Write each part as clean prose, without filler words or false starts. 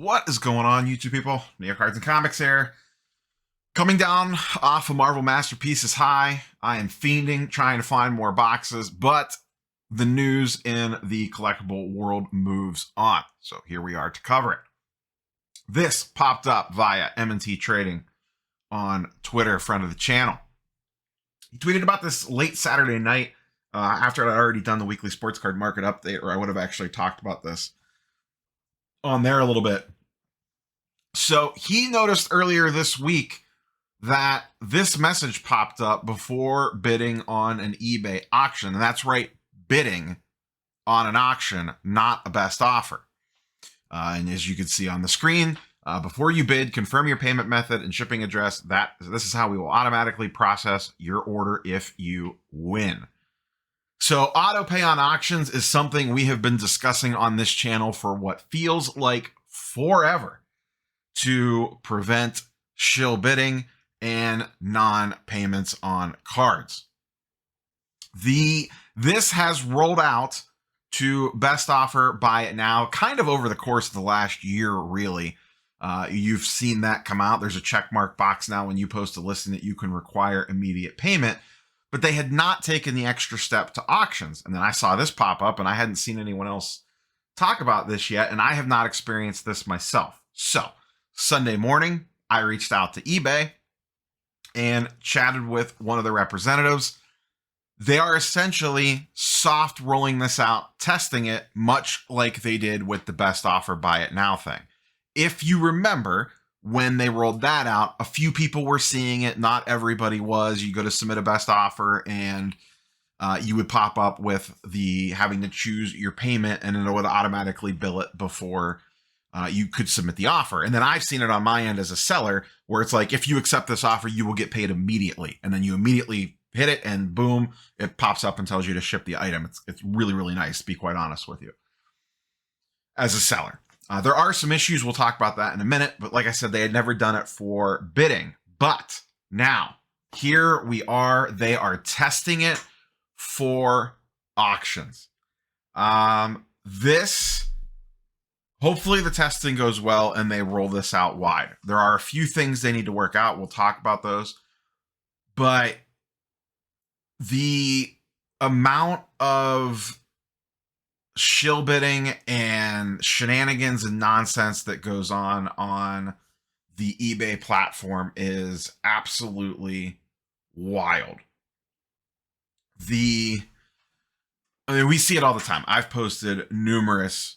What is going on, YouTube people? Neo Cards and Comics here. Coming down off of Marvel Masterpieces High. I am fiending, trying to find more boxes, but the news in the collectible world moves on. So here we are to cover it. This popped up via M&T Trading on Twitter, friend of the channel. He tweeted about this late Saturday night after I'd already done the weekly sports card market update, or I would have actually talked about this on there a little bit. So he noticed earlier this week that this message popped up before bidding on an eBay auction. And that's right, bidding on an auction, not a best offer. And as you can see on the screen, before you bid, confirm your payment method and shipping address. This is how we will automatically process your order if you win. So auto pay on auctions is something we have been discussing on this channel for what feels like forever to prevent shill bidding and non-payments on cards. This has rolled out to best offer, buy it now, kind of over the course of the last year, really. You've seen that come out. There's a checkmark box now when you post a listing that you can require immediate payment, but they had not taken the extra step to auctions. And then I saw this pop up and I hadn't seen anyone else talk about this yet, and I have not experienced this myself. So Sunday morning, I reached out to eBay and chatted with one of the representatives. They are essentially soft rolling this out, testing it, much like they did with the best offer buy it now thing. If you remember, when they rolled that out, a few people were seeing it. Not everybody was. You go to submit a best offer and you would pop up with the having to choose your payment, and it would automatically bill it before you could submit the offer. And then I've seen it on my end as a seller where it's like, if you accept this offer, you will get paid immediately. And then you immediately hit it and boom, it pops up and tells you to ship the item. It's really, really nice, to be quite honest with you, as a seller. There are some issues. We'll talk about that in a minute. But like I said, they had never done it for bidding. But now, here we are. They are testing it for auctions. Hopefully the testing goes well and they roll this out wide. There are a few things they need to work out. We'll talk about those. But the amount of shill bidding and shenanigans and nonsense that goes on the eBay platform is absolutely wild. We see it all the time. I've posted numerous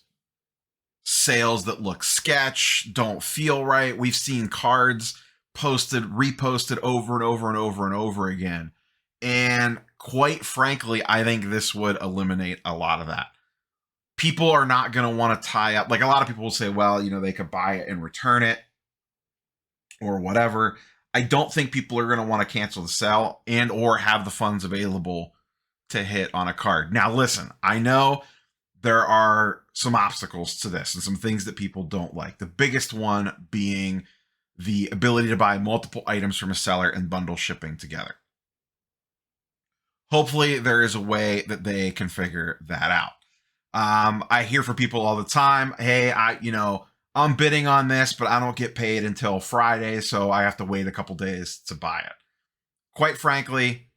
sales that look sketch, don't feel right. We've seen cards posted, reposted over and over and over and over again. And quite frankly, I think this would eliminate a lot of that. People are not going to want to tie up. Like, a lot of people will say, well, they could buy it and return it or whatever. I don't think people are going to want to cancel the sale and or have the funds available to hit on a card. Now, listen, I know there are some obstacles to this and some things that people don't like. The biggest one being the ability to buy multiple items from a seller and bundle shipping together. Hopefully there is a way that they can figure that out. I hear from people all the time, hey, I'm bidding on this, but I don't get paid until Friday, so I have to wait a couple days to buy it. Quite frankly,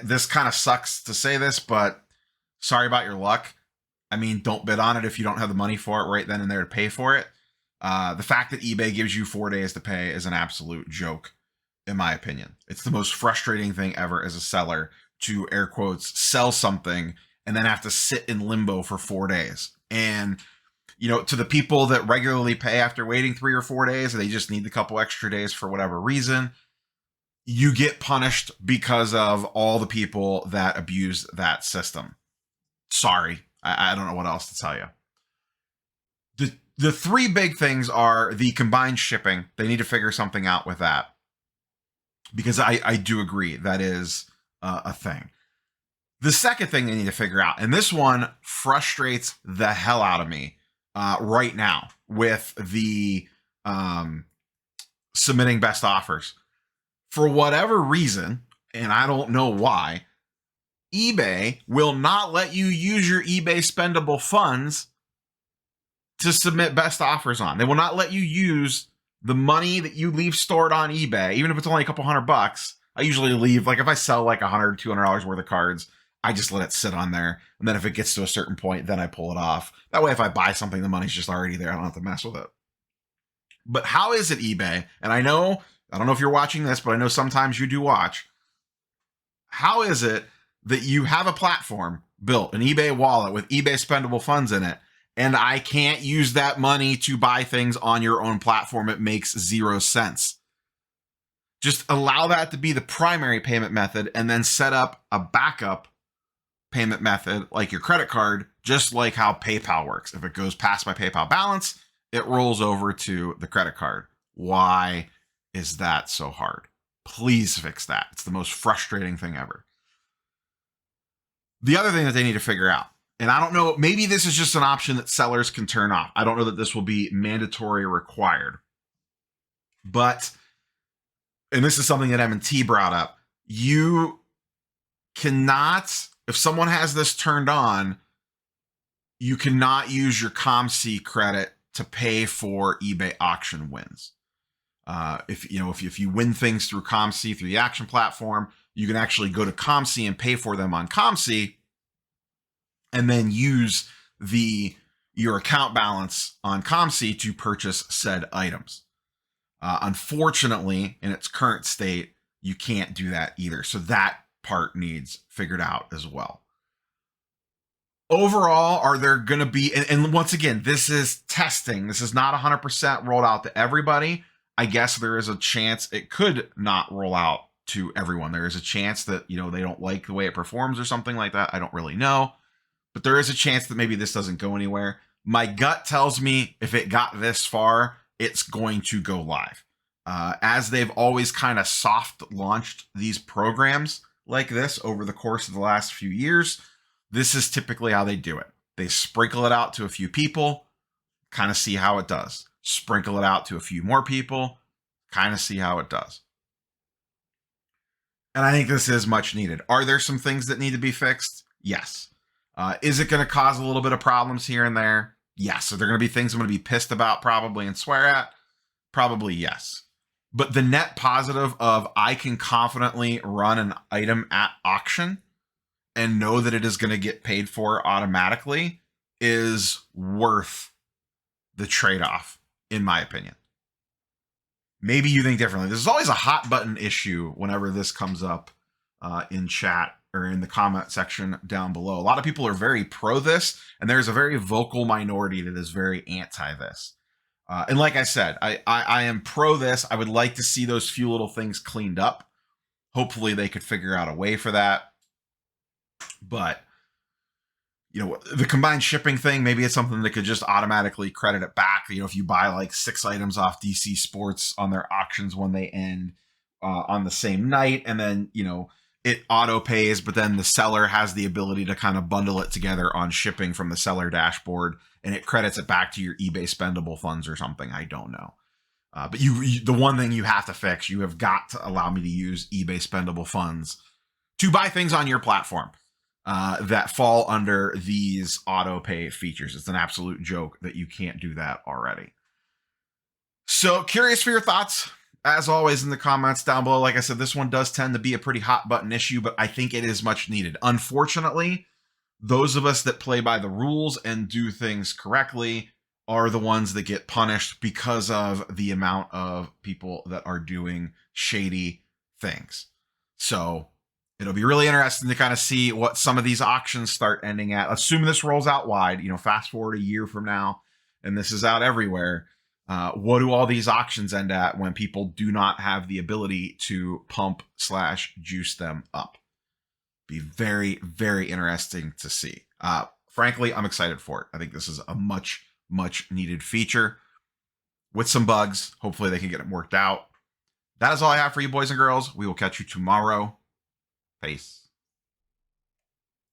this kind of sucks to say this, but sorry about your luck. Don't bid on it if you don't have the money for it right then and there to pay for it. The fact that eBay gives you 4 days to pay is an absolute joke, in my opinion. It's the most frustrating thing ever as a seller to, air quotes, sell something and then have to sit in limbo for 4 days. And, to the people that regularly pay after waiting 3 or 4 days, and they just need a couple extra days for whatever reason, you get punished because of all the people that abuse that system. Sorry. I don't know what else to tell you. The 3 big things are the combined shipping. They need to figure something out with that, because I do agree that is a thing. The second thing they need to figure out, and this one frustrates the hell out of me right now with the submitting best offers. For whatever reason, and I don't know why, eBay will not let you use your eBay spendable funds to submit best offers on. They will not let you use the money that you leave stored on eBay, even if it's only a couple $100. I usually leave, like if I sell like $100, $200 worth of cards, I just let it sit on there. And then if it gets to a certain point, then I pull it off. That way, if I buy something, the money's just already there. I don't have to mess with it. But how is it eBay? And I don't know if you're watching this, but I know sometimes you do watch. How is it that you have a platform built, an eBay wallet with eBay spendable funds in it, and I can't use that money to buy things on your own platform? It makes 0 sense. Just allow that to be the primary payment method and then set up a backup payment method like your credit card, just like how PayPal works. If it goes past my PayPal balance, it rolls over to the credit card. Why is that so hard? Please fix that. It's the most frustrating thing ever. The other thing that they need to figure out, and I don't know, maybe this is just an option that sellers can turn off. I don't know that this will be mandatory or required. But, and this is something that M&T brought up, you cannot, if someone has this turned on, you cannot use your COMC credit to pay for eBay auction wins. If you win things through COMC, through the action platform, you can actually go to COMC and pay for them on COMC, and then use your account balance on COMC to purchase said items. Unfortunately, in its current state, you can't do that either. So that part needs figured out as well. Overall, are there going to be, and once again, this is testing. This is not 100% rolled out to everybody. I guess there is a chance it could not roll out to everyone. There is a chance that, they don't like the way it performs or something like that. I don't really know, but there is a chance that maybe this doesn't go anywhere. My gut tells me if it got this far, it's going to go live. As they've always kind of soft launched these programs like this over the course of the last few years, this is typically how they do it. They sprinkle it out to a few people, kind of see how it does. Sprinkle it out to a few more people, kind of see how it does. And I think this is much needed. Are there some things that need to be fixed? Yes. Is it going to cause a little bit of problems here and there? Yes. Are there going to be things I'm going to be pissed about probably and swear at? Probably yes. But the net positive of I can confidently run an item at auction and know that it is going to get paid for automatically is worth the trade-off, in my opinion. Maybe you think differently. There's always a hot button issue whenever this comes up in chat or in the comment section down below. A lot of people are very pro this, and there's a very vocal minority that is very anti this. And like I said, I am pro this. I would like to see those few little things cleaned up. Hopefully they could figure out a way for that. But, the combined shipping thing, maybe it's something that could just automatically credit it back. If you buy like 6 items off DC Sports on their auctions when they end on the same night, and then, it auto pays, but then the seller has the ability to kind of bundle it together on shipping from the seller dashboard, and it credits it back to your eBay spendable funds or something. I don't know. But the one thing you have to fix, you have got to allow me to use eBay spendable funds to buy things on your platform that fall under these auto pay features. It's an absolute joke that you can't do that already. So curious for your thoughts, as always, in the comments down below. Like I said, this one does tend to be a pretty hot button issue, but I think it is much needed. Unfortunately, those of us that play by the rules and do things correctly are the ones that get punished because of the amount of people that are doing shady things. So it'll be really interesting to kind of see what some of these auctions start ending at. Assume this rolls out wide, fast forward a year from now, and this is out everywhere. What do all these auctions end at when people do not have the ability to pump/juice them up? Be very, very interesting to see. Frankly, I'm excited for it. I think this is a much, much needed feature with some bugs. Hopefully they can get it worked out. That is all I have for you, boys and girls. We will catch you tomorrow. Peace.